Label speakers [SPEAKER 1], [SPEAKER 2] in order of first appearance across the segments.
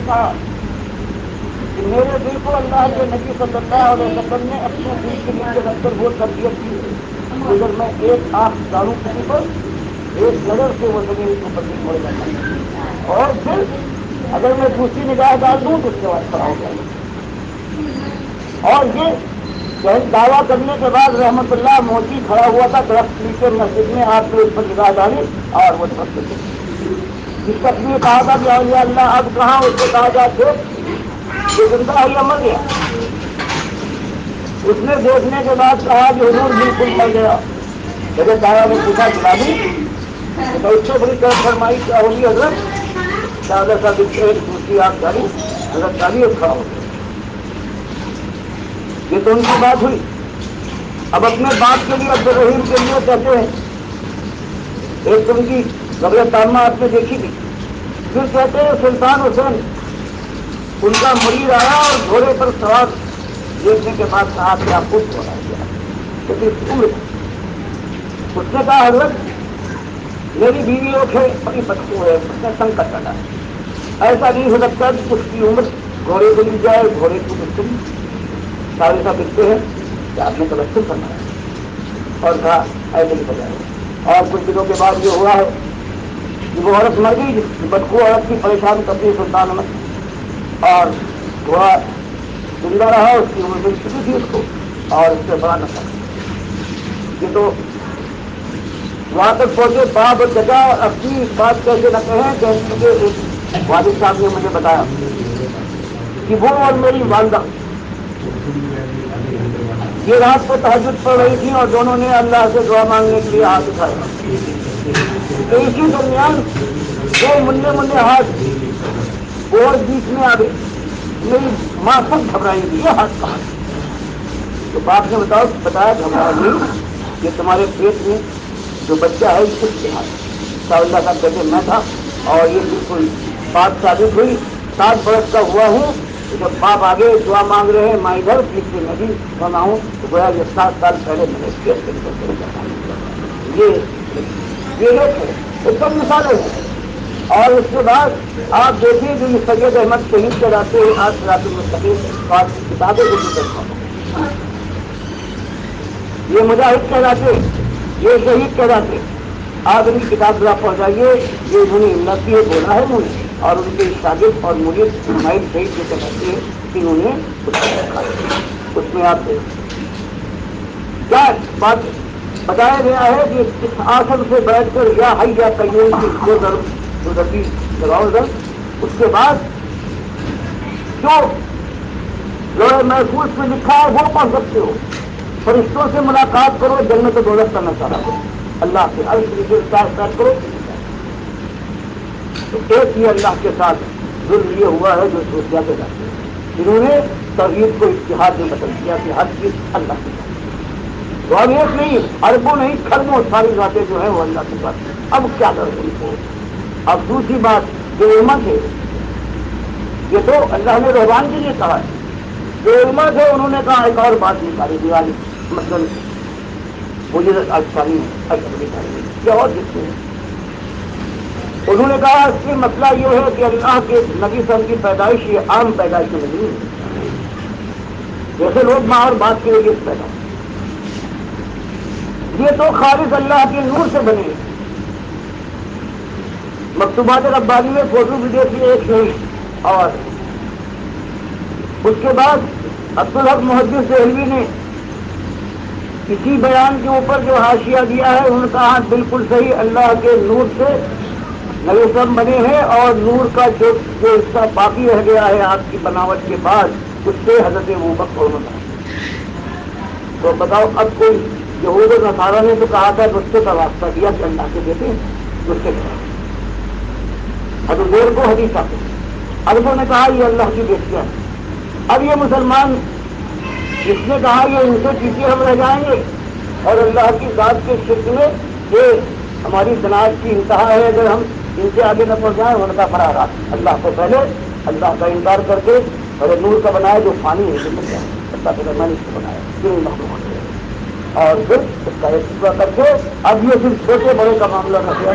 [SPEAKER 1] تھا کہ میرے دل کو اللہ کے نبی صلی اللہ علیہ وسلم نے اپنے دل کے نیچے رکھ کر وہ تربیت کی اگر میں ایک آنکھ ڈالوں کسی پر ایک نظر سے وہ زمین کے اوپر نہیں چھوڑ جاتا اور پھر اگر میں دوسری نگاہ ڈال دوں تو اس کے بعد کھڑا ہو جائے گا۔ اور یہ دعویٰ کرنے کے بعد رحمت اللہ موتی کھڑا ہوا تھا درخت نیچے مسجد میں، آپ نے اس پر نگاہ ڈالی اور وہ درخت جس شخص نے کہا تھا کہ یا اللہ اب کہاں، اس کو کہا جا دیکھ یہ زندہ ہے یا مر گیا؟ اس نے دیکھنے کے بعد کہا کہ حضور بالکل مر گیا۔ جب دایا نے پوچھا جلا دی تو اس سے بڑی طرف فرمائی کیا ہوگی حضرت؟ دادا صاحب دوسری آنکھ ڈالی، حضرت ڈالی اور کھڑا ہو گیا۔ یہ تو ان کی بات ہوئی۔ اب اپنے باپ کے لیے عبد الرحیم کے لیے کہتے ہیں ایک ان کی قبر تامہ آپ نے دیکھی تھی، پھر کہتے ہیں سلطان حسین ان کا مرید آیا اور گھوڑے پر سوار دیکھنے کے بعد کہا کہ آپ خود ہو رہا ہے اس نے کہا حضرت میری بیوی لوگ ہے، بڑی بدخو ہے، اس نے تنگ کر ڈالا، ایسا نہیں ہو سکتا کہ اس کی عمر گھوڑے کو مل جائے، گھوڑے کو مل سارے سب لکھتے ہیں کہ آپ نے تبصر کرنا ہے اور کہا ایسے نہیں بجائے۔ اور کچھ دنوں کے بعد یہ ہوا ہے کہ وہ عورت مر گئی، بدخو عورت کی پریشان کرتی سلطان احمد، اور گھوڑا زندہ رہا، اس کی عمر مل چکی تھی اس کو اور اس سے بڑا نفع۔ یہ تو وہاں تک پہنچے باپ اور چچا اپنی بات کیسے نہ کہیں کہ مجھے ایک والد صاحب نے مجھے بتایا کہ وہ اور میری والدہ یہ رات کو تہجد پڑھ رہی تھی اور دونوں نے اللہ سے دعا مانگنے کے لیے ہاتھ اٹھایا، تو اسی درمیان دو منہ ہاتھ اور بیچ میں آ گئے۔ میری ماں سب گھبرائی گئی، یہ ہاتھ کہاں؟ تو باپ نے بتایا گھبرایا نہیں، یہ تمہارے پیٹ میں جو بچہ ہے اس کے ہاتھ اللہ کا کہتے میں تھا، اور یہ بالکل بات ثابت ہوئی۔ 7 برس کا ہوا ہوں، جب باپ آگے دعا مانگ رہے ہیں، ماں ادھر پیچھے میں بھی بنا ہوں، تو گویا یہ 7 سال پہلے میں نے یہ ایک ہے، اس پر مثالیں ہیں۔ اور اس کے بعد آپ دیکھیے جو یہ سید احمد شہید کراتے ہیں آج رات المستقیم بات کی کتابیں جو یہ مجاہد کہلاتے، یہ شہید کہلاتے، آپ ان کی کتاب ذرا پہنچائیے، یہ انہوں نے نصیح بولا ہے مجھے، اور ان کے شاگرد اور مرید اسماعیل شہید جو کہتے ہیں انہوں نے اس میں آپ کیا بات بتایا گیا ہے کہ اس آسن سے بیٹھ کر یا حی یا قیوم کی دو ضربی لگاؤ ضرب، اس کے بعد جو لوہے محفوظ میں لکھا ہے وہ پڑھ سکتے ہو، فرشتوں سے ملاقات کرو، جنت و دوزخ کا نظارہ کرو، اللہ سے ہر طریقے سے بات کرو۔ تو ایک ہی اللہ کے ساتھ ظلم یہ ہوا ہے جو سوچا کے جاتے ہیں، جنہوں نے توحید کو اتحاد میں بدل دیا کہ ہر چیز اللہ کی بات، تو اب ایک نہیں، اربوں نہیں، کھربوں ساری باتیں جو ہیں وہ اللہ کی بات۔ اب کیا کریں؟ اب دوسری بات جو امت ہے، یہ تو اللہ نے رحمان کے لیے کہا ہے، جو امت ہے انہوں نے کہا ایک اور بات نکالی دیوالی مثلاً مجھے اچھائی کیا اور جتنے انہوں نے کہا اس کی مسئلہ یہ ہے کہ اللہ کے نبی صلی اللہ علیہ وسلم کی پیدائش یہ عام پیدائش نہیں ہے، جیسے لوگ ماں اور باپ کے لیے پیدا، یہ تو خالص اللہ کے نور سے بنے۔ مکتوبات ربانی میں فوٹو ویڈیو کی ایک نہیں، اور اس کے بعد عبدالحق محدث دہلوی نے اسی بیان کے اوپر جو حاشیہ دیا ہے انہوں نے کہا بلکل صحیح، اللہ کے نور سے نبی سب بنے ہیں، اور نور کا جو حصہ باقی رہ گیا ہے آپ کی بناوٹ کے بعد اس سے حضرت ابوبکر ہونا۔ تو بتاؤ اب کوئی یہود و نصارہ نے تو کہا تھا رشتے کا واسطہ دیا کہ اللہ کے بیٹے رشتے کا، اب دیر کو حدیث آتے اربوں نے کہا یہ اللہ کی بیٹیاں ہیں۔ اب یہ مسلمان جس نے کہا یہ ان سے پیچھے ہم رہ جائیں گے، اور اللہ کی ذات کے شرک میں یہ ہماری صنعت کی انتہا ہے، اگر ہم ان سے آگے نہ پہنچ جائیں ان کا فرا رہا اللہ کو پہلے اللہ کا انکار کر کے اور نور کا بنایا جو فانی ہے اللہ کے میں نے اس کو بنایا پھر مخلوق، اور پھر اس کا ایک ٹکڑا کر کے اب یہ صرف چھوٹے بڑے کا معاملہ نہ کیا۔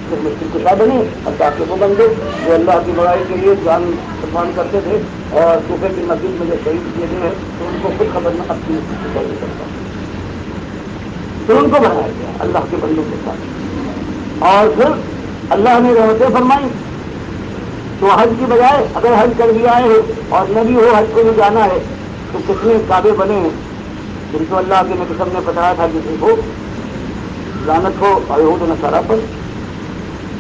[SPEAKER 1] پھر مشکل کشا بنے اللہ کے وہ بندے جو اللہ کی بڑائی کے لیے جان قربان کرتے تھے اور صوفے کی مسجد میں جو شہید کیے گئے ہیں تو ان کو خود خبر نہ اپنی نہیں کرتا، پھر ان کو بنایا گیا اللہ کے بندوں کے ساتھ، اور پھر اللہ نے رحمتیں فرمائی تو حج کی بجائے اگر حج کر بھی آئے ہو اور نبی ہو حج کو بھی جانا ہے تو کتنے کعبے بنے ہیں جن کو اللہ کے نبی سب نے بتایا تھا کسی کو لعنت ہو اور یہود و نصارہ پر،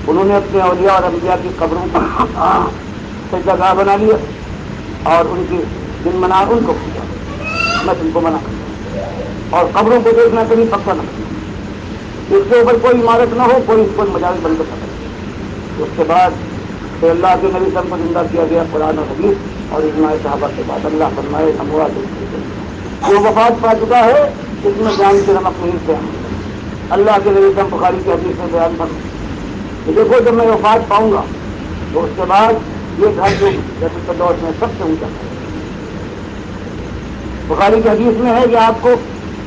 [SPEAKER 1] انہوں نے اپنے اولیاء اور انبیاء کی قبروں کو سجدہ گاہ بنا لیا اور ان کی دن منا ان کو پوچھا، میں تم کو منع کرتا اور قبروں کو دیکھنا کبھی پکا نہ کرنا، اس کے اوپر کوئی عمارت نہ ہو، کوئی اس کو مجاز بند کر سکے۔ اس کے بعد پھر اللہ کے نبی سب کو زندہ کیا گیا قرآن اور حدیث اور اجماع صحابہ کے بعد اللہ فرمائے اموات جو وفات پا چکا ہے اس میں جان کی رمق نہیں سے اللہ کے نبی سب بخاری کی حدیث میں بیان فرمائے کہ دیکھو جب میں وفات پاؤں گا تو اس کے بعد یہ گھر جو جیسے دور میں سب سے اونچا ہے، بخاری کی حدیث میں ہے کہ آپ کو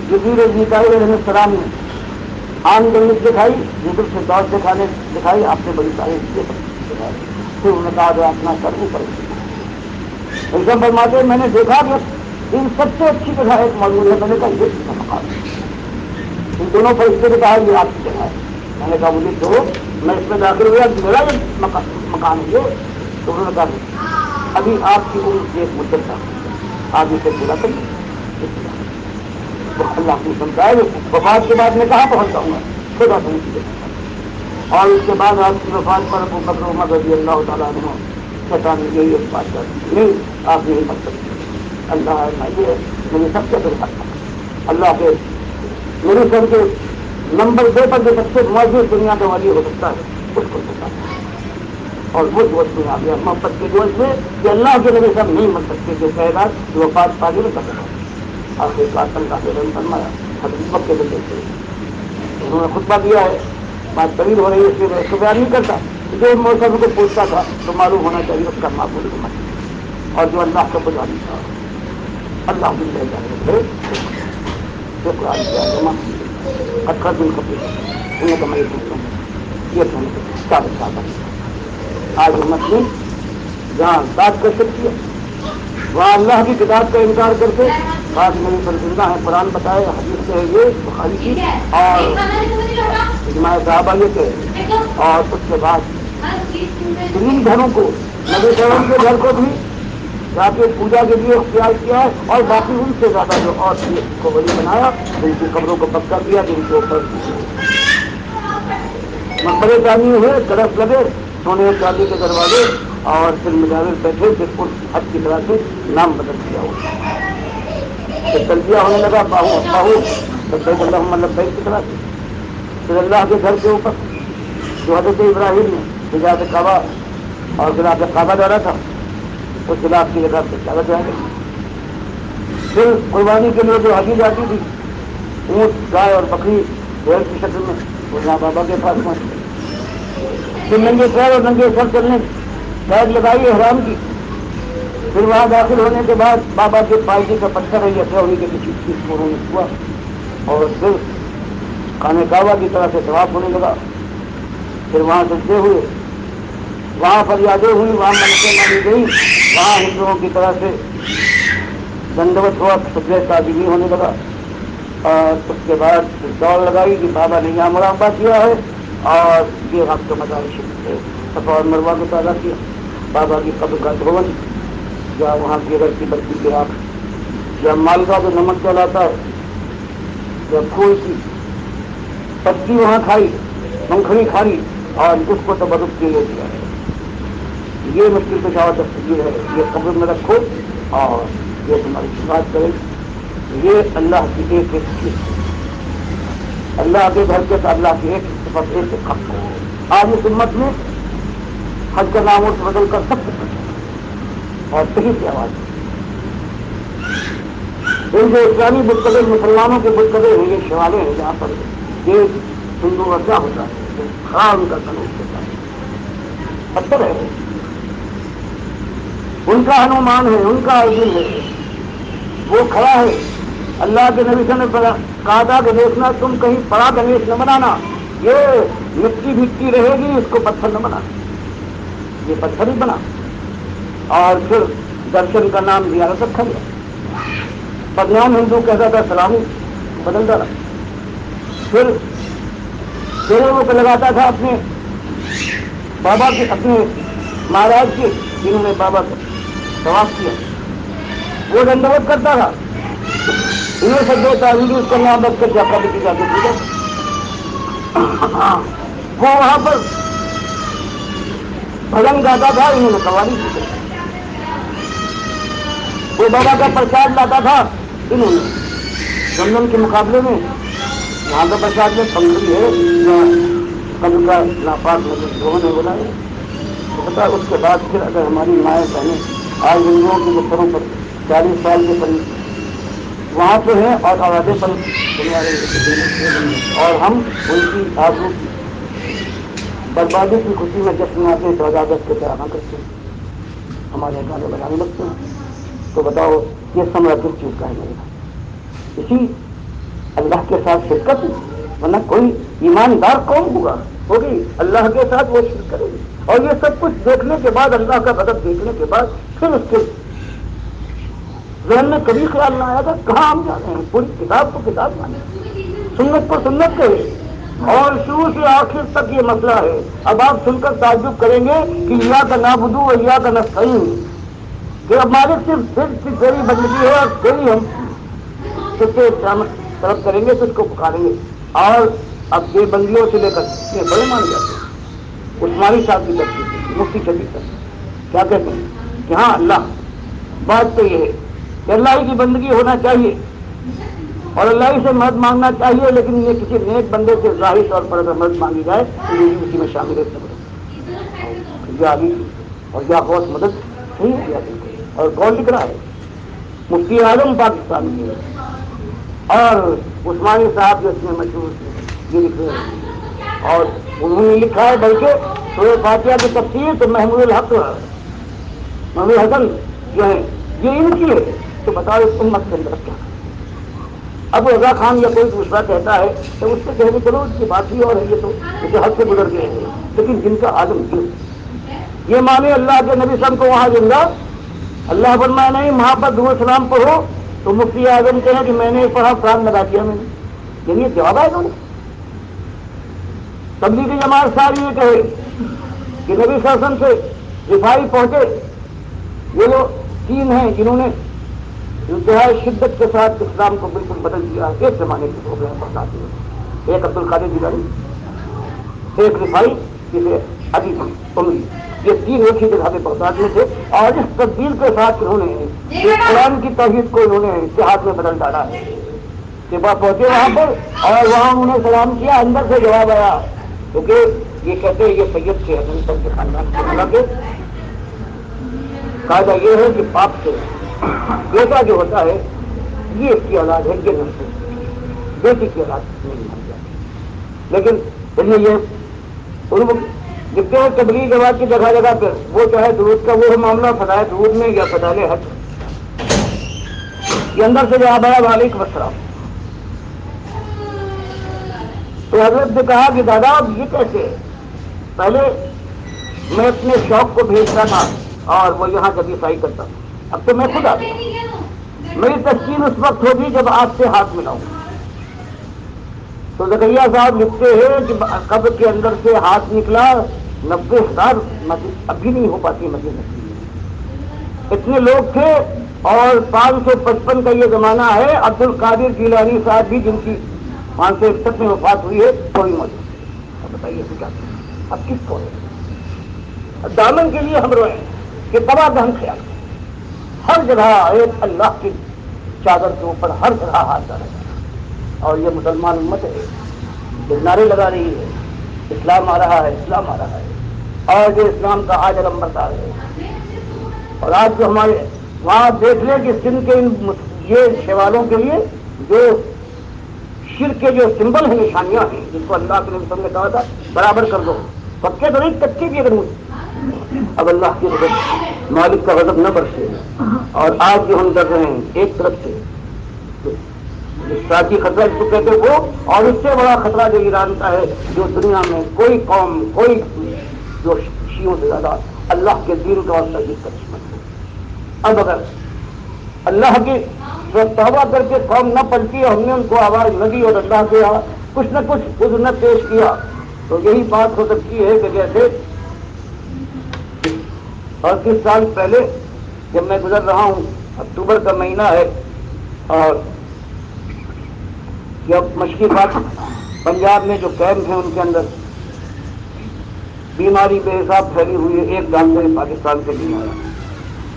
[SPEAKER 1] جبریل میکائیل علیہ السلام نے عام جنت دکھائی، جبریل سے دور دکھائی آپ سے بڑی تاریخ دکھائی، پھر انہوں نے کہا اپنا کر اوپر ایک دم فرماتے ہیں میں نے دیکھا کہ ان سب سے اچھی جگہ ایک موجود ہے، میں نے کہا یہ کس کا مقام ہے، ان دونوں فرشتے نے کہا یہ آپ کی جگہ ہے، میں نے کہا مجھے دو میں اس میں داخل ہوا میرا یہ مکان ہے، تو انہوں نے کہا ابھی آپ کی عمر کی ایک مدت تھا آپ اسے پورا کریے، اللہ کی سمجھائے وفات کے بعد میں کہاں پہنچتا ہوں گا خدا سمجھ، اور اس کے بعد آپ کی وفات پر ابو بکر عمر رضی اللہ تعالیٰ عنہ شیطان نے یہی ایک بات کر نہیں آپ یہی مت سکتے، اللہ یہ میری سب سے بڑی اللہ کے میری سب کے نمبر 2 پر جو سب سے موجود دنیا کا والی ہو سکتا ہے اس کو سکتا ہے، اور وہ جوش میں آ گیا محبت کے جوش میں کہ اللہ کے نبی سب نہیں مر سکتے جو کائنات جو وفات پاگے میں کر سکتا آپ ایک بات اللہ کے رحم فرمایا حضرت مکے کے دل سے انہوں نے خطبہ دیا ہے، بات طویل ہو رہی ہے اس لیے میں اس کو بیان نہیں کرتا، جو موسم کو پوچھتا تھا تو معلوم ہونا چاہیے اس کا معقول حکمت اور جو اللہ کو بجا نہیں تھا اللہ بھی لے جائے جو قرآن کیا جمع اکثر دن کو انہیں تو میں پوچھوں یہ ثابت آج امت نے جہاں بات کر سکتی ہے وہاں اللہ کی کتاب کا انکار کر کے بات میری پر زندہ ہے، قرآن بتائے حدیث سے یہ بخاری کی اور اجماع صحابہ یہ کہ اور اس کے بعد تین گھروں کو نبی کرم کے گھر کو بھی جا کے پوجا کے لیے اختیار کیا ہے اور باقی ان سے زیادہ جو اور کو ولی بنایا جن کی قبروں کو پکا کیا جن کے اوپر مقبرے تعمیر ہوئے درخت لگے سونے چاندی کے دروازے اور پھر مجاور بیٹھے پھر اس حج کی طرح سے نام بدل دیا ہوا پھر تلبیہ ہونے لگا باہو باہو لبیک اللہم لبیک کی طرح سے پھر اللہ کے گھر کے اوپر جو حضرت ابراہیم نے حجاز کعبہ اور خلاف کعبہ ڈالا تھا اس خلاف کی جگہ سے چلا جائے گا، پھر قربانی کے لیے جو حاجی جاتی تھی اونٹ گائے اور بکری بیل کی شکل میں وہ جہاں بابا کے پاس پہنچ پھر ننگے پیر اور ننگے سر چلنے قید لگائی احرام کی، پھر وہاں داخل ہونے کے بعد بابا کے پالٹی کا پتھر ہے یا ہوئی کے کسی چیز کو انہوں نے ہوا اور پھر خانہ کعبہ کی طرح سے طواف ہونے لگا، پھر وہاں سجدے ہوئے وہاں فریادیں ہوئی وہاں منتیں مانی گئی وہاں ہندوؤں کی طرح سے دنڈوت ہوا سجدے تعظیمی ہونے لگا اور اس کے بعد دوڑ لگائی کہ بابا نے یہاں مراقبہ کیا ہے اور یہ وقت مزار شریف ہے صفا اور مروہ کو پیدا کیا، بابا کی قبر کا دھون یا وہاں کی اگر کی برفی کی آنکھ یا مالگا جو نمک چلاتا ہے یا پھول کی پتی وہاں کھائی مکھنی کھائی اور اس کو تبرک کے لیے دیا ہے، یہ مشکل پشاور تصویر ہے، یہ قبر میں رکھو اور یہ تمہاری شفاعت کرے، یہ اللہ کی ایک ایک چیز اللہ کے گھر کے اللہ کی ایک صفت ایک ایک حق ہے۔ آج اس امت میں حج کا نام اس بدل کر سب کچھ اور صحیح کی آواز ان جو اسلامی بتقدر مسلمانوں کے بتقدر ہیں یہ شوالے ہیں جہاں پر یہ ہندو کا کیا ہوتا ہے خراب ان کا قانون ہوتا ہے پتھر ہے ان کا ہنومان ہے ان کا ارجن ہے وہ کھڑا ہے، اللہ کے نبی صلی اللہ علیہ وسلم نے کہا تھا کہ دیکھنا تم کہیں بڑا گنیش نہ بنانا یہ مٹی مٹی رہے گی، اس کو پتھر نہ بنا، یہ پتھر ہی بنا، اور پھر درشن کا نام زیارت رکھا گیا، بدنام ہندو کہتا تھا سلامی بدل ڈالا، پھر وہ لگاتا تھا اپنے بابا کے، اپنے مہاراج کے، جنہوں نے بابا کو طواف کیا وہ دنڈوت کرتا تھا، انہیں سے دو تعویذ اس کا نام رکھ کر جاتا بھی جاتے تھے، وہ وہاں پر بھجن گاتا تھا، انہوں نے قوالی کی، وہ بابا کا پرساد لاتا تھا، انہوں نے زمزم کے مقابلے میں وہاں کا پرساد میں پنگڑی ہے قبر کا ناپاک لوگوں نے بولا ہے، پتا اس کے بعد پھر اگر ہماری مائیں بہنیں آج ہندوؤں کے بچوں پر 40 سال کے قریب وہاں پہ ہیں اور آوازیں پر اور ہم ان کی آرزو کی بربادی کی خوشی میں جشن مناتے ہیں، سجاوٹ کے طرح کرتے ہیں، ہمارے گانے بجانے لگتے ہیں، تو بتاؤ یہ سمرا کس چیز کا ہے میرے بھائی؟ اسی اللہ کے ساتھ شرکت، ورنہ کوئی ایماندار کون ہوگی اللہ کے ساتھ وہ شرک کرے گی، اور یہ سب کچھ دیکھنے کے بعد، اللہ کا غضب دیکھنے کے بعد پھر اس کے ذہن میں کبھی خیال نہ آیا تھا کہاں ہم جا رہے ہیں، پوری کتاب کو کتاب مانے، سنت کو سنت کہے، اور شروع سے آخر تک یہ مسئلہ ہے۔ اب آپ سن کر تعجب کریں گے کہ ایاک نعبد و ایاک نستعین، کہ اب مالک صرف تیری بندگی ہے اور تیری ہم تجھ سے طلب کریں گے، تجھ کو پکاریں گے، اور اب بے بندیوں سے لے کر یہ بڑے مان جاتے ہیں، عثمانی صاحب کی تفصیل مفتی شبیر تک کیا کہتے ہیں کہ ہاں اللہ، بات تو یہ ہے کہ اللہ ہی کی بندگی ہونا چاہیے اور اللہ ہی سے مدد مانگنا چاہیے، لیکن یہ کسی نیک بندے سے ظاہری طور پر اگر مدد مانگی جائے تو یہ بھی اسی میں شامل ہے، آگے اور یا غوث مدد نہیں کیا اور کون لکھ رہا ہے؟ مفتی اعظم پاکستان کے اور عثمانی صاحب جو اس میں مشہور تھے یہ لکھ رہے ہیں، اور انہوں نے لکھا ہے بلکہ سورہ فاتحہ کی تفسیر تو محمود الحق محمود حسن جو ہے یہ ان کی ہے، تو بتاؤ اس امت کے اندر کیا؟ اب رضا خان یا کوئی دوسرا کہتا ہے تو اس سے کہنے چلو اس کی بات ہی اور ہے، یہ تو اسے حد سے گزر گئے ہیں، لیکن جن کا عالم یہ مانے اللہ کے نبی صاحب کو وہاں زندہ، اللہ فرمایا نہیں وہاں پر درود سلام پڑھو، تو مفتی اعظم کہیں کہ میں نے پڑھا قرآن لگا دیا میں نے، یعنی جواب آئے گا۔ تبلیغی جماعت ساری یہ کہے کہ نبی صلی اللہ علیہ وسلم سے رفائی پہنچے، یہ لوگ 3 ہیں جنہوں نے انتہائی شدت کے ساتھ اسلام کو بالکل بدل دیا، ایک زمانے کے ہو گئے بتاتے ہیں، ایک عبد القادر جیلانی، ایک رفائی، جسے ابھی عمری، یہ 3 ایک ہی جگہ پہ بغداد میں تھے، اور اس تبدیل کے ساتھ انہوں نے قرآن کی توحید کو انہوں نے اتحاد میں بدل ڈالا ہے کہ پہنچے وہاں پر، اور وہاں انہوں نے سلام کیا، اندر سے جواب آیا، کیونکہ یہ کہتے ہیں یہ سید تھے حسن صاحب کے خاندان کے، قاعدہ یہ ہے کہ باپ سے بیٹا جو ہوتا ہے یہ اس کی اولاد ہے، یہ نہیں بیٹی کی اولاد نہیں مان جاتی، لیکن یہ جتنے تبلیغ جماعت کی جگہ جگہ پہ وہ چاہے درود کا وہ معاملہ فضائے درود میں یا فضائل حج، یہ اندر سے جواب آیا وعلیکم السلام۔ تو حضرت نے کہا کہ دادا اب یہ کیسے، پہلے میں اپنے شوق کو بھیجتا تھا اور وہ یہاں جب عیسائی کرتا تھا، اب تو میں خود آ گیا، میری تسکین اس وقت ہوگی جب آپ سے ہاتھ ملاؤں۔ تو زکریا صاحب لکھتے ہیں کہ قبر کے اندر سے ہاتھ نکلا، 90,000 مسجد اب بھی نہیں ہو پاتی مسجد میں، اتنے لوگ تھے، اور 555 کا یہ زمانہ ہے، عبد القادر جیلانی صاحب بھی جن کی 561 میں وفات ہوئی ہے کوئی موجود، اب بتائیے کیا اب کس کو ہے؟ دامن کے لیے ہم روئیں کہ تباہ دہن خیال ہر جگہ ایک اللہ کی چادر کے اوپر ہر جگہ ہاتھ ڈالا جا رہا، اور یہ مسلمان امت ہے جو نعرے لگا رہی ہے اسلام آ رہا ہے، اسلام آ رہا ہے، اور جو اسلام کا آج علمبردار ہے۔ اور آج جو ہمارے وہاں دیکھ لیں کہ سندھ کے یہ شیوالوں کے لیے جو شرک کے جو سمبل ہیں، نشانیاں ہیں، جن کو اللہ کے نبی نے کہا تھا برابر کر دو، پکے تو نہیں کچے بھی اگر مجھے، اب اللہ کی غضب مالک کا غضب نہ برسے، اور آج جو ہم کر رہے ہیں ایک طرف سے اشتراکی خطرہ جس کو کہتے وہ، اور اس سے بڑا خطرہ جو ایران کا ہے، جو دنیا میں کوئی قوم، کوئی جو شیعوں سے زیادہ اللہ کے دین کا اور تجدید کا دشمن ہے۔ اب اگر اللہ کی توبہ کر کے قوم نہ پلٹی اور ہم نے ان کو آواز نہ دی اور اللہ کے یہاں کچھ نہ کچھ عذر نہ پیش کیا، تو یہی بات ہو سکتی ہے کہ جیسے اور 30 سال پہلے جب میں گزر رہا ہوں، اکتوبر کا مہینہ ہے، اور جب مشرقی پنجاب میں جو کیمپ ہیں ان کے اندر بیماری بے حساب پھیلی ہوئی ہے، ایک ڈاکٹر پاکستان سے نہیں آیا،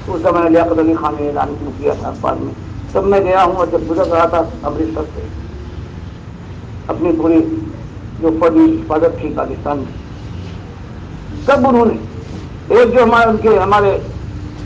[SPEAKER 1] اس زمانے میں لیاقت علی خان نے اعلان کیا تھا اخبار میں، تب میں گیا ہوں، اور جب گزر رہا تھا امرتسر سے اپنی پوری جو فوجی حفاظت تھی پاکستان میں، تب انہوں نے ایک جو ہمارے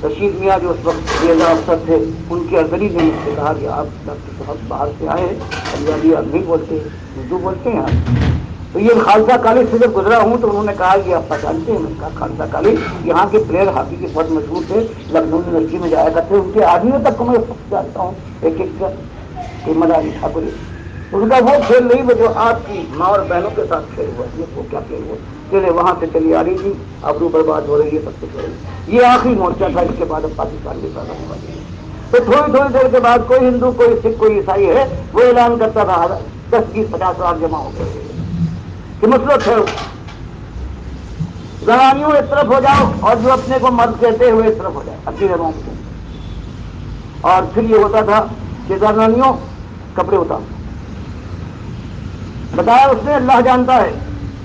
[SPEAKER 1] رشید میاں جو اس وقت ریاضہ افسر تھے، ان کے ازلی نے مجھ سے کہا کہ آپ ڈاکٹر صاحب باہر سے آئے ہیں، پنجابی آپ نہیں بولتے، اردو بولتے ہیں آپ؟ تو یہ خالصہ کالج سے جب گزرا ہوں تو انہوں نے کہا کہ آپ پہچانتے ہیں؟ میں نے کہا خالصہ کالج یہاں کے پلیئر ہاکی کے بہت مشہور تھے، لکھنؤ یونیورسٹی میں جایا کرتے، ان کے آدمیوں تک کو میں جانتا ہوں ایک ایک کا، احمد علی ٹھاکر، ان کا وہ کھیل نہیں جو آپ کی ماں اور بہنوں کے ساتھ کھیل ہوا، یہ وہ کیا کھیل ہوا، چلے وہاں سے چلی آ رہی تھی، آبرو برباد ہو رہی ہے، سب کچھ ہو رہی ہے، یہ آخری مورچہ تھا، اس کے بعد اب پاکستان بھی پیدا ہونے والی ہے۔ تو تھوڑی تھوڑی دیر کے بعد کوئی ہندو، کوئی سکھ، کوئی عیسائی ہے، وہ اعلان کرتا تھا 10 20 50 ہزار جمع ہو گئے کہ مسلط ہے، زنانیوں ایک طرف ہو جاؤ اور جو اپنے کو مرد کہتے ہوئے ایک طرف ہو جائے اپنی جگہوں سے، اور پھر یہ ہوتا تھا کہ زنانیوں کپڑے اتار، بتایا اس نے اللہ جانتا ہے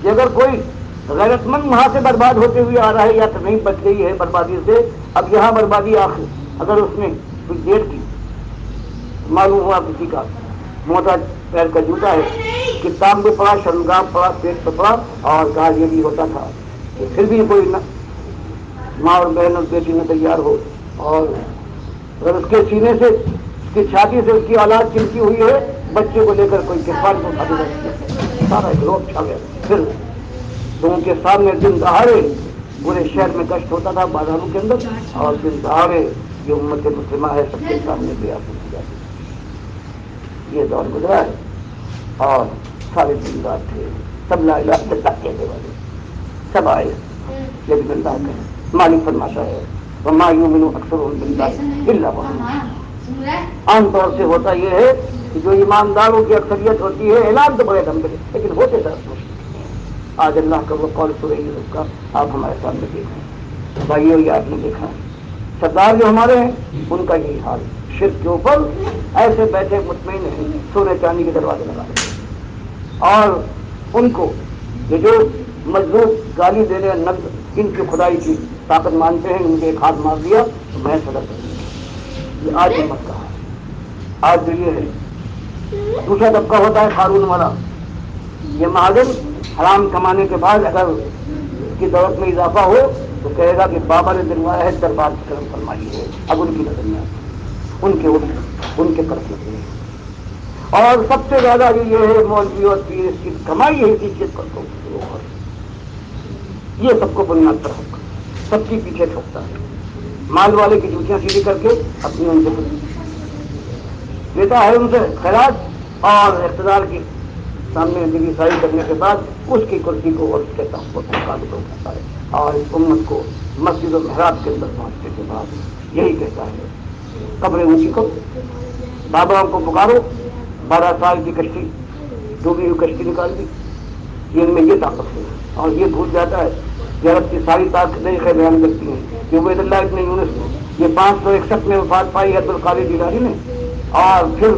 [SPEAKER 1] کہ اگر کوئی غیرت مند وہاں سے برباد ہوتے ہوئے آ رہا ہے یا تو نہیں بچ گئی ہے بربادی سے، اب یہاں بربادی آخر اگر اس نے کچھ دیر کی، معلوم ہوا کسی کا موٹا پیر کا جوتا ہے، کتاب میں پڑا، شرمگاہ پڑا، پیٹ پہ پڑا، اور کہا یہ بھی ہوتا تھا کہ پھر بھی کوئی ماں اور بہن اور بیٹی میں تیار ہو، اور اگر اس کے سینے سے، اس کی چھاتی سے اس کی اولاد چمکی ہوئی ہے، بچے کو لے کر کوئی کفار کو اٹھا دے، سارا ایک روپ چھا گیا، پھر لوگوں کے سامنے دن دہاڑے پورے شہر میں کشٹ ہوتا تھا بازاروں کے اندر، اور دن دہاڑے جو امت مسلمہ ہے سب کے سامنے بے آبرو کی جاتی ہے۔ یہ دور گزرا ہے، اور سارے دیندار تھے، سب لا الہ الا اللہ کہنے والے سب آئے، لیکن اللہ کا مالک فرماتا ہے وما یؤمن اکثرهم باللہ الا وهم، عام طور سے ہوتا یہ ہے کہ جو ایمانداروں کی اکثریت ہوتی ہے، اعلان تو بڑے دم پہ، لیکن ہوتے درست مشکل۔ آج اللہ کا وہ قول سورہ یوسف کا آپ ہمارے سامنے دیکھیں، بھائیو یہ آپ نے دیکھا سردار جو ہمارے ہیں ان کا یہی حال، شرک کے اوپر ایسے بیٹھے مطمئن ہیں، سونے چاندی کے دروازے لگا رہے، اور ان کو یہ جو مضبوط گالی دینے نقد ان کی خدائی کی طاقت مانتے ہیں، ان کے ایک ہاتھ مار دیا تو میں صدر کر دیا، یہ آج ہمت کا ہے۔ آج جو یہ ہے دوسرا طبقہ ہوتا ہے قارون والا، یہ مہاجن حرام کمانے کے بعد اگر اس کی دولت میں اضافہ ہو تو کہے گا کہ بابا نے دلوایا ہے دربار کی کرم فرمائی ہے، اب ان کی نظر میں ان کے قرض لگے ہیں، اور سب سے زیادہ یہ ہے مولوی اور پیر اس کی کمائی ہے، اسی چیز پر یہ سب کو بنیاد پر ہوگا، سب کی پیچھے ٹھوکتا ہے، مال والے کی جوتیاں سیدھی کر کے اپنی ان سے لیتا ہے، ان سے خیرات، اور اقتدار کی سامنے دلی سائی کرنے کے بعد اس کی کرسی کو اور اس کے تحفظ کو قابل کرتا ہے، اور اس امت کو مسجد و محراب کے اندر پہنچنے کے بعد یہی کہتا ہے قبریں اونچی کرو، باباؤں کو پکارو، 12 سال کی کشتی ڈوبی ہوئی کشتی نکال دی، یہ ان میں یہ طاقت ہے، اور یہ بھول جاتا ہے کہ عرب کی ساری طاقتیں بیان کرتی ہیں کہ عبید اللہ ابن یونس نے یہ 561 میں وفات پائی عبد القادر جیلانی نے، اور پھر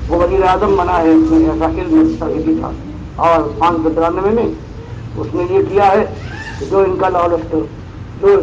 [SPEAKER 1] وہ وزیر اعظم بنا ہے، اس میں ایسا علم تحریری تھا، اور 593 میں اس نے یہ کیا ہے کہ جو ان کا لالچ جو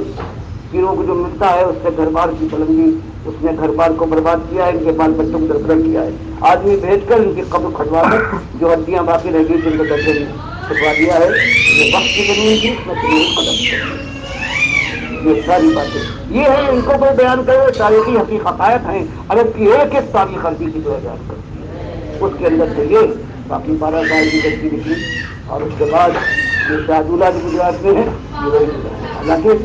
[SPEAKER 1] پیروں کو جو ملتا ہے اس سے گھر بار کی بلندی، اس نے گھر بار کو برباد کیا ہے، ان کے بال بچوں کو دربدر کیا ہے، آدمی بھیج کر ان کی قبر کھٹوا کر جو ہڈیاں باقی رہ گئی جن کو درجے میں کھٹوا دیا ہے، یہ وقت کی زمین تھی اس میں زمین قدم، یہ ساری باتیں یہ ہے، ان کو کوئی بیان کرے تاریخی حقائق ہیں، عرب کی ایک ایک تاریخ عربی کی جو ہے بیان کرتی ہے، اس کے اندر سے یہ باقی 12 سال کی لڑکی نکلی، اور اس کے بعد یہ شاہدولہ جو گجرات میں ہے یہ وہی گزرا ہے، حالانکہ اس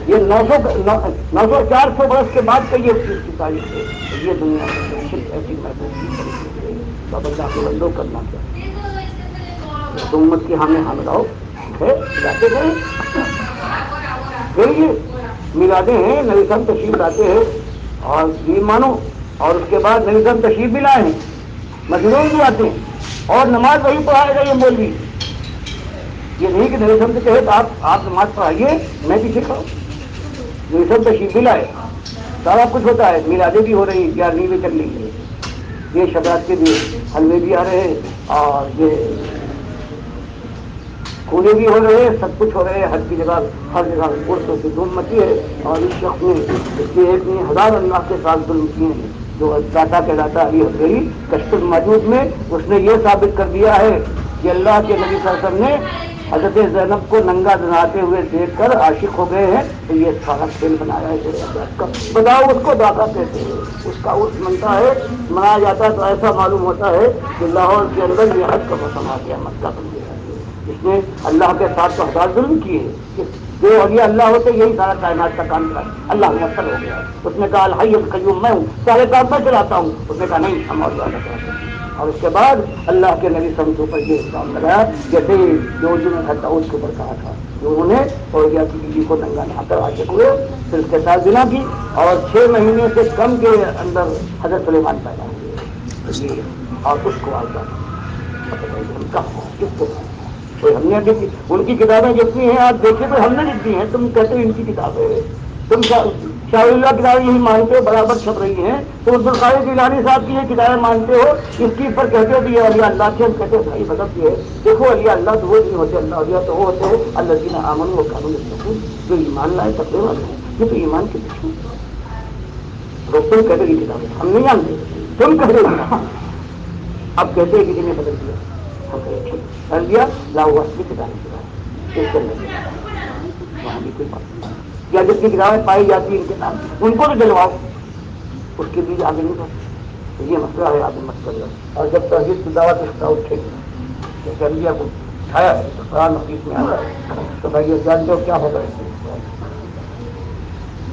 [SPEAKER 1] یہ 900 400 برس کے بعد کا یہ اس چیز کی تاریخ ہے، یہ دنیا میں شرک ایسی محبوب کی باب اللہ کے بندوں کرنا کیا تو امت کی ہمیں ہم رہو ہے جاتے گئے پھر یہ میلادیں ہیں، نبی صاحب تشریف لاتے ہیں اور یہ مانو، اور اس کے بعد نبی صاحب تشریف بھی لائے ہیں، مسجدوں بھی آتے ہیں اور نماز وہی پڑھائے گا یہ مولوی، یہ نہیں کہ نبی صاحب سے کہے تو آپ نماز پڑھائیے میں بھی سکھاؤں، نبی صاحب تشریف بھی لائے، سارا کچھ ہوتا ہے، میلادیں بھی ہو رہی ہیں، 11ویں بھی چل رہی ہے، یہ شبرات کے بھی حلوے بھی آ رہے ہیں اور یہ کھولے بھی ہو رہے ہیں، سب کچھ ہو رہے ہیں، ہر جگہ عورتوں کی دھوم مچی ہے، اور اس شخص نے اس کے 1,000 اللہ کے ساتھ ظلم کیے ہیں، جو داتا کہلاتا علی حضری کشف الموجود میں اس نے یہ ثابت کر دیا ہے کہ اللہ کے نبی صلی اللہ علیہ وسلم نے حضرت زینب کو ننگا دناتے ہوئے دیکھ کر عاشق ہو گئے ہیں، تو یہ سارا کھیل بنایا ہے کا بتاؤ، اس کو داتا کہتے ہیں، اس کا عرس منتا ہے، منایا جاتا ہے تو ایسا معلوم ہوتا ہے کہ لاہور کے اندر یہ حج کا موسم آ گیا، مکہ بن گیا، اس نے اللہ کے ساتھ تو 1000 ظلم کیے ہیں، جو اولیاء اللہ ہوتے یہی سارا کائنات کا کام کرا، اللہ مفصل ہو گیا، اس نے کہا الحی القیوم میں ہوں، سارے کام میں چلاتا ہوں، اس نے کہا نہیں ہم اور زیادہ چلاتے ہیں، اور اس کے بعد اللہ کے نبی صلی اللہ علیہ وسلم پر یہ الزام لگایا جیسے جو نے داؤد کے اوپر کہا تھا کہ انہوں نے اولیاء کی بیوی کو ننگا نہا کر عاشق ہوئے، پھر اس کے ساتھ بنا کی اور 6 مہینے سے کم کے اندر حضرت سلیمان پیدا ہوئے، اور اس کو آگے کس کو کوئی ہم نے دیکھی ان کی کتابیں جتنی ہیں آپ دیکھیں تو ہم نے لکھی ہیں، تم کہتے ہو ان کی کتابیں تم شاہ اللہ کتابیں یہی مانتے ہو برابر چھپ رہی ہیں، تو عبدالقادر جیلانی صاحب کی یہ کتابیں مانتے ہو، اس کی پر کہتے ہو کہ یہ علی اللہ کے، ہم کہتے ہیں بھائی مطلب یہ ہے دیکھو علی اللہ تو وہ نہیں ہوتے، اللہ علیہ تو وہ ہوتے ہیں اللہ جی نے آمن و قانون جو ایمان لائے تقوی والے ہیں، یہ تو ایمان کے پیچھے تم کہتے یہ کتابیں ہم نہیں جانتے، تم کہتے اب کہتے ہیں کہ نے بدل دیا، ہم کہتے کر دیا لاؤ کی کتابیں اس کے اندر وہاں بھی کوئی بات نہیں، یا جس کی کتابیں پائی جاتی ہیں ان کے نام ان کو تو جلواؤ، اس کے بیچ آگے نہیں بڑھتے، یہ مسئلہ ہے آگے مت کر، اور جب تحریر کی دعوت اس کا اٹھے جیسے انبیاء کو اٹھایا ہے تو قرآن حدیث میں آتا ہے تو بھائی یہ جانتے ہو کیا ہوگا،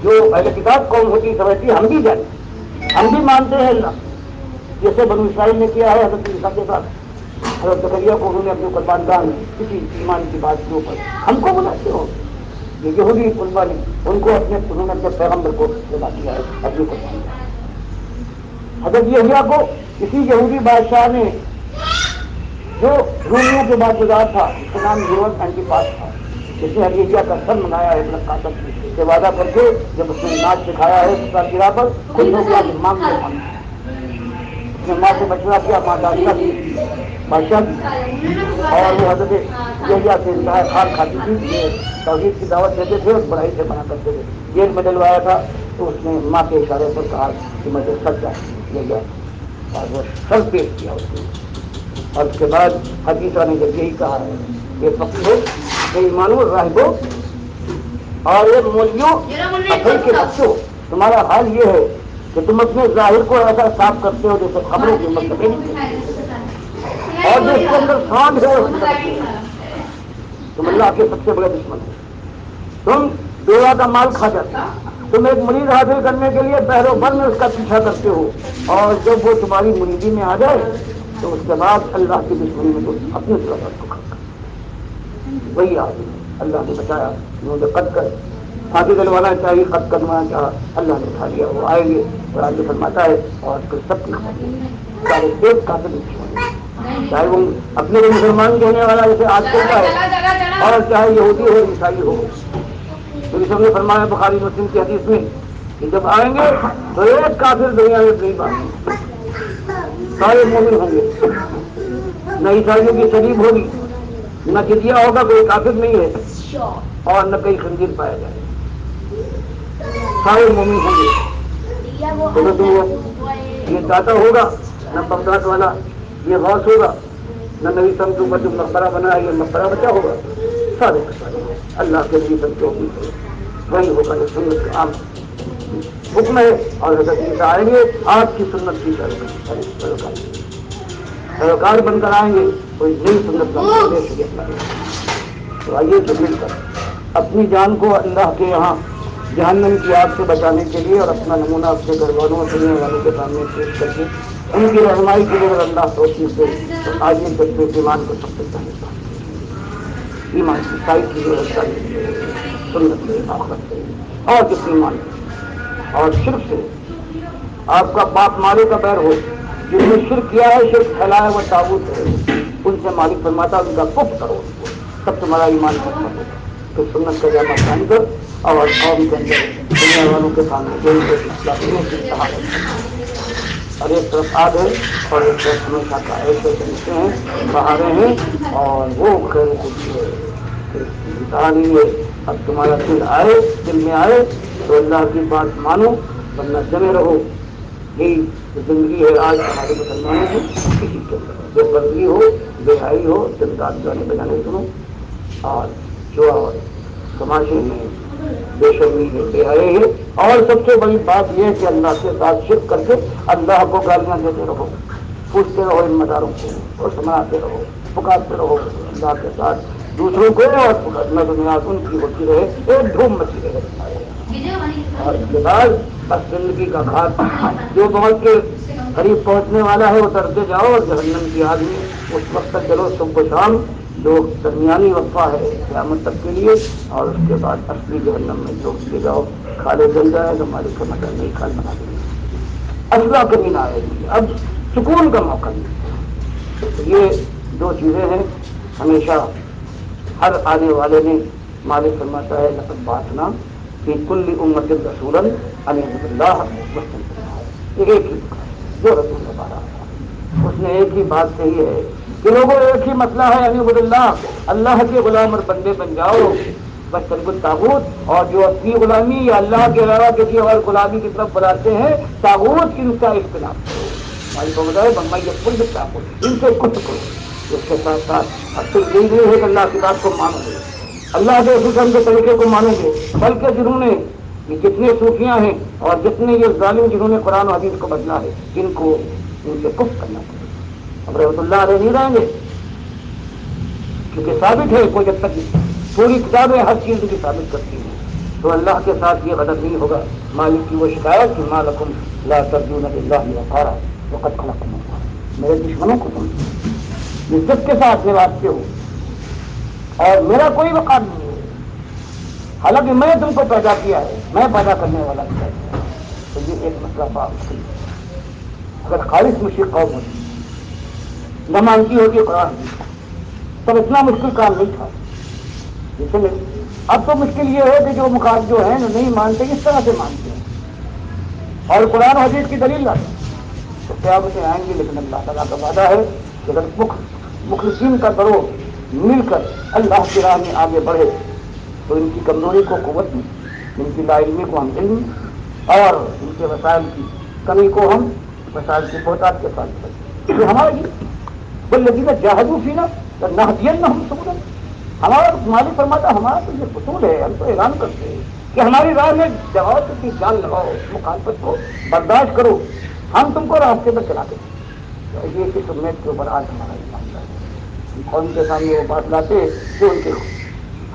[SPEAKER 1] جو اہل کتاب قوم ہوتی سمجھتی ہم بھی جانتے، ہم بھی مانتے ہیں اللہ، جیسے بنو اسرائیل نے کیا ہے حضرت عیسیٰ کے ساتھ، حضرت زکریا کو انہوں نے اپنے قربان دان کسی ایمان کی بات کے اوپر، ہم کو بناتے ہو یہ یہودی قربانی، ان کو انہوں نے اپنے پیغمبر کو ادا کیا ہے اپنی قربانی دان، حضرت یحییٰ کو کسی یہودی بادشاہ نے جو رومیوں کے بعد گزار تھا اس کا نام ہیروڈ اینٹیپاس تھا، جس نے یحییٰ کا سر منگایا ہے اپنا قاتل سے وعدہ کر کے، جب اس نے ناچ دکھایا ہے اس کا گرا پر خود ہو گیا کہ مانگ لے اس نے ماں سے بچنا کیا، ماں دادیا کی بادشاہ کی، اور وہ حضرت یحییٰ سے انتہا کھال کھاتی تھی، یہ توحید کی دعوت دیتے تھے اور بڑائی سے منع کرتے تھے، یہ بدلوایا تھا تو اس نے ماں کے اشارے پر کہا کہ مجھے سچا یحییٰ، اور وہ سر پیش کیا اس نے، اور اس کے بعد حدیثہ نے جب یہی کہا ہے کہ فقیہ ہو کہ ایمانو راہبو اور یہ مولویوں اصل کے بچوں، تمہارا حال یہ ہے کہ تم اپنے ظاہر کو ایسا صاف کرتے ہو جیسے خبروں کی مطلب اور جو اس کے اندر سانڈ ہے تم اللہ کے سب سے بڑے دشمن ہو، تم بیوہ کا مال کھا جاتے ہو، تم ایک مرید حاصل کرنے کے لیے بحر و بر میں اس کا پیچھا کرتے ہو، اور جب وہ تمہاری مریدی میں آ جائے تو اس کے بعد اللہ کی دشمنی میں تو اپنے طرف کو کھڑا وہی آدمی اللہ نے بتایا انہوں نے قد کر پھانسی دلوانا چاہیے، قد کروانا چاہا، اللہ نے اٹھا لیا، وہ آئیں گے اور آگے فرماتا ہے اور پھر سب سارے ایک قاتل چاہے وہ اپنے کو مسلمان کہنے والا جیسے آج کرتا ہے اور چاہے یہودی ہو عیسائی ہو، تو اس نے فرمایا بخاری مسلم کی حدیث میں کہ جب آئیں گے تو ایک کافر دنیا میں نہیں بات، سارے مومن ہوں گے، نہ عیسائیوں کی شریف ہوگی، نہ جزیہ ہوگا، کوئی کافر نہیں ہے اور نہ کہیں خنزیر پایا جائے، سارے مومن ہوں گے، تو یہ داتا ہوگا نہ بغداد والا، یہ غوث ہوگا نہ نبی سمجھوں کا جو مقبرہ بنا ہے یہ مقبرہ بچا ہوگا، سارے اللہ کے نبی سمجھو وہی ہوگا جو سنت کا عام حکم ہے، اور حضرت عیسیٰ آئیں گے آپ کی سنت کی سروکار بن کر آئیں گے، کوئی نئی سنت کا، تو آئیے تو مل کر اپنی جان کو اللہ کے یہاں جہنم کی آگ سے بچانے کے لیے اور اپنا نمونہ اپنے گھر والوں اور دنیا والوں کے سامنے پیش کر کے ان کی رہنمائی کے لیے اللہ توفیق دے تو آج یہ جذبے ایمان کو سب سے پہلے ایمان کی ساری چیزیں سنت سے آخرت سے اور جس ایمان اور شرک سے آپ کا باپ مالے کا بیر ہو، جس نے شرک کیا ہے، شرک پھیلایا وہ طاغوت ہے، ان سے مالک فرماتا ان کا کفر کرو، تب تمہارا ایمان کرتا ہے تو سنت کا جامع پہن کر اور قوم کے اندر دنیا والوں کے سامنے دین کو اصلاح کی صحافت اور ایک طرف آگ ہے اور ایک طرف ہمیشہ کا ایسے چلتے ہیں بہارے ہیں اور وہ خیر خوشی ہے کہانی ہے۔ اب تمہارا دل میں آئے تو اللہ کی بات مانو ورنہ جمے رہو۔ یہی زندگی ہے آج ہمارے مسلمانوں کی، کسی کے بے پردگی ہو، بے حائی ہو، جنگات گانے بجانے سنو اور جو تماشے میں بے شرمی ہے، بے حیائی ہے، اور سب سے بڑی بات یہ ہے کہ اللہ کے ساتھ شرک کر کے اللہ کو گالیاں دیتے رہو، پوچھتے رہو ان مداروں کو اور سمجھاتے رہو، پکارتے رہو اللہ کے ساتھ دوسروں کو اور پکڑنا دنیا ان کی ہوتی رہے، ایک دھوم مچی رہے اور اس کے بعد بس زندگی کا گھاٹ جو بہت کے قریب پہنچنے والا ہے اترتے جاؤ اور جہنم کی آگ میں اس وقت تک چلو صبح و شام جو درمیانی وقفہ ہے قیامت تک کے لیے، اور اس کے بعد اصلی جہنم میں جھونک کے جاؤ، کھالے جل جائے تو مالک کا مطلب نہیں کھال بنا دیں گے، اصلہ کبھی نہ آئے گی، اب سکون کا موقع نہیں۔ یہ دو چیزیں ہیں ہمیشہ ہر آنے والے نے مالک فرماتا ہے لقد بعثنا فی کل امت رسولا ان اعبدوا اللہ واجتنبوا، ایک ہی جو رسول نے پارا اس نے ایک ہی بات کہی ہے کہ لوگوں ایک ہی مسئلہ ہے ان اعبدوا اللہ، اللہ کے غلام اور بندے بن جاؤ، واجتنبوا الطاغوت، اور جو اپنی غلامی یا اللہ کے علاوہ کسی اور غلامی کی طرف بلاتے ہیں طاغوت ان کا اجتناب کرو، ہماری کو بتائے بمبئی کے پل ان سے کچھ کرو۔ اس کے ساتھ ساتھ اب صرف یہی نہیں ہے کہ اللہ کی بات کو مانو گے، اللہ کے حکم کے طریقے کو مانیں گے، بلکہ جنہوں نے یہ جتنے صوفیاں ہیں اور جتنے یہ ظالم جنہوں نے قرآن و حدیث کو بدلا ہے ان کو ان سے کفر کرنا پڑے گا۔ اب رحمۃ اللہ علیہ نہیں رہیں گے کیونکہ ثابت ہے کوئی جب تک پوری کتابیں ہر چیز کی ثابت کرتی ہیں تو اللہ کے ساتھ یہ غدر نہیں ہوگا۔ مالک کی وہ شکایت کہ ما لکم لا ترجون للہ وقارا وقد خلقکم اطوارا، میرے دشمنوں کو تم عزت کے ساتھ نوازتے ہو اور میرا کوئی وقار نہیں ہے، حالانکہ میں تم کو پیدا کیا ہے، میں پیدا کرنے والا ہے۔ تو یہ ایک مسئلہ بات مشکل ہے۔ اگر خالص مشرک قوم ہوتی نہ مانتی ہوتی قرآن تب اتنا مشکل کام نہیں تھا، جیسے میں اب تو مشکل یہ ہے کہ جو مخالف جو ہیں نہیں مانتے اس طرح سے مانتے ہیں اور قرآن حدیث کی دلیل لاتے ہیں تو قیامتیں آئیں گی، لیکن اللہ تعالیٰ کا وعدہ ہے کہ اگر مخلصین کا گروہ مل کر اللہ کی راہ میں آگے بڑھے تو ان کی کمزوری کو قوت میں، ان کی لا علمی کو ہم علم اور ان کے وسائل کی کمی کو ہم وسائل کی بہتات کے ساتھ کریں۔ یہ ہماری والذین جاہدوا فینا لنہدینہم سبلنا، ہمارا مالک فرماتا ہمارا تو یہ اصول ہے، ہم تو اعلان کرتے ہیں کہ ہماری راہ میں جاؤ تو کی جان لگاؤ، مخالفت کو برداشت کرو، ہم تم کو راستے پر چلاتے ہیں۔ یہ کس امید کے اوپر آج ہمارا ایمان ہے، اور ان کے سامنے وہ بات لاتے جو ان کے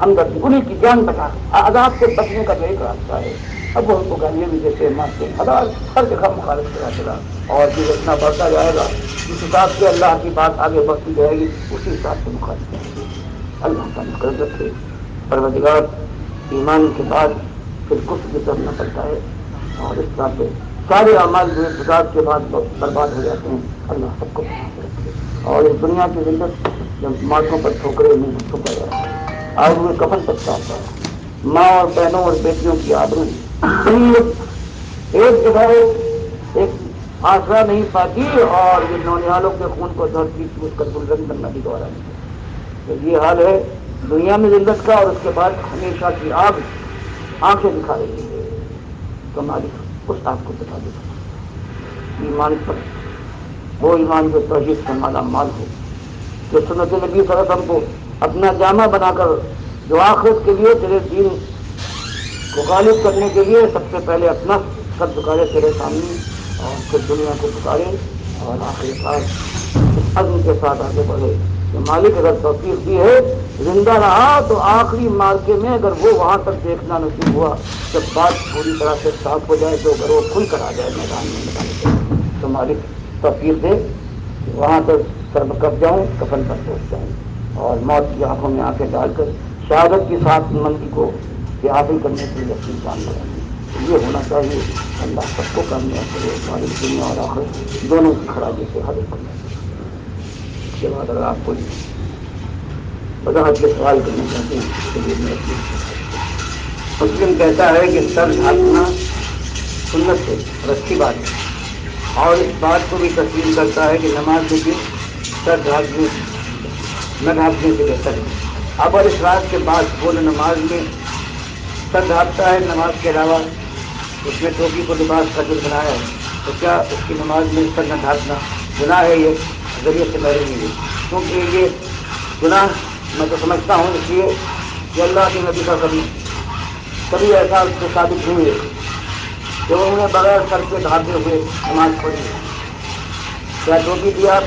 [SPEAKER 1] ہمدردی انہیں کی جان بچا عذاب سے بچنے کا جو ایک راستہ ہے۔ اب وہ ان کو گالیاں بھی دیتے ہیں، مارتے ہیں، ہر جگہ مخالف کرا چلا اور جو اتنا بڑھتا جائے گا جس حساب سے اللہ کی بات آگے بڑھتی جائے گی اسی حساب سے مخالف کریں گے۔ اللہ کا مقرر رکھے۔ پروردگار ایمان کے بعد پھر کفر کی طرف نہ پڑتا ہے اور اس طرح سے سارے اعمال جو فساد کے بعد برباد ہو جاتے ہیں۔ اللہ سب کو رکھے اور اس دنیا کی زندگی جب ماتھوں پر ٹھوکرے نہیں ٹھوکا جاتا ہے، آج ہوئے کفن تک چاہتا ہے، ماں اور بہنوں اور بیٹیوں کی آبرو ایک جگہ ایک آسرا نہیں پاتی اور یہ نونہالوں کے خون کو دھرتی چوس کر گلزن کرنا بھی دوبارہ نہیں۔ تو یہ حال ہے دنیا میں ذلت کا، اور اس کے بعد ہمیشہ کی آگ آنکھیں دکھا رہی ہے تو مالک اس آگ کو دکھا دیتا۔ ایمان پر وہ ایمان جو توحید سے مالا مال ہو، جو سنت نبی صلی اللہ علیہ وسلم کو اپنا جامع بنا کر جو آخرت کے لیے تیرے دین کو غالب کرنے کے لیے سب سے پہلے اپنا سب جھکارے تیرے سامنے اور پھر دنیا کو پکارے اور آخر کار اس عزم کے ساتھ آگے بڑھے کہ مالک اگر توفیق دی ہے زندہ رہا تو آخری مارکے میں اگر وہ وہاں تک دیکھنا نصیب ہوا جب بات پوری طرح سے صاف ہو جائے تو اگر وہ کھل کر آ جائے میدان میں تو مالک توفیق دے کہ وہاں پر سر کب جاؤں کفن پر پہنچ جاؤں اور موت کی آنکھوں میں آنکھیں ڈال کر شہادت کی ساتھ مندی کو یہ حاصل کرنے کے لیے اپنی جان لگا یہ ہونا چاہیے. اللہ سب کو کامیاب کرے مالک دنیا اور آخرت دونوں کی خرابی سے حاصل کرنا. اس کے بعد اگر آپ کوئی وضاحت کے سوال کرنا چاہتے ہیں اس کے لیے میں مسلم کہتا ہے کہ سر ڈھانپنا سنت ہے اور اچھی بات ہے اور اس بات کو بھی تسلیم کرتا ہے کہ نماز کے دن سر ڈھانپنے نہ ڈھانپنے سے بہتر ہے. اب اور اس رات کے بعد وہ نماز میں سر ڈھانپتا ہے نماز کے علاوہ اس میں ٹوپی کو لباس کا دل بنایا ہے تو کیا اس کی نماز میں سر نہ ڈھانپنا گناہ ہے؟ یہ ذریعے سے میرے لیے کیونکہ یہ گناہ میں تو سمجھتا ہوں اس لیے کہ اللہ کے نبی کا کبھی ایسا اس کو ثابت نہیں ہے کہ انہوں نے بغیر سر کے ڈھانپے ہوئے نماز پڑھی. کیا ٹوپی بھی آپ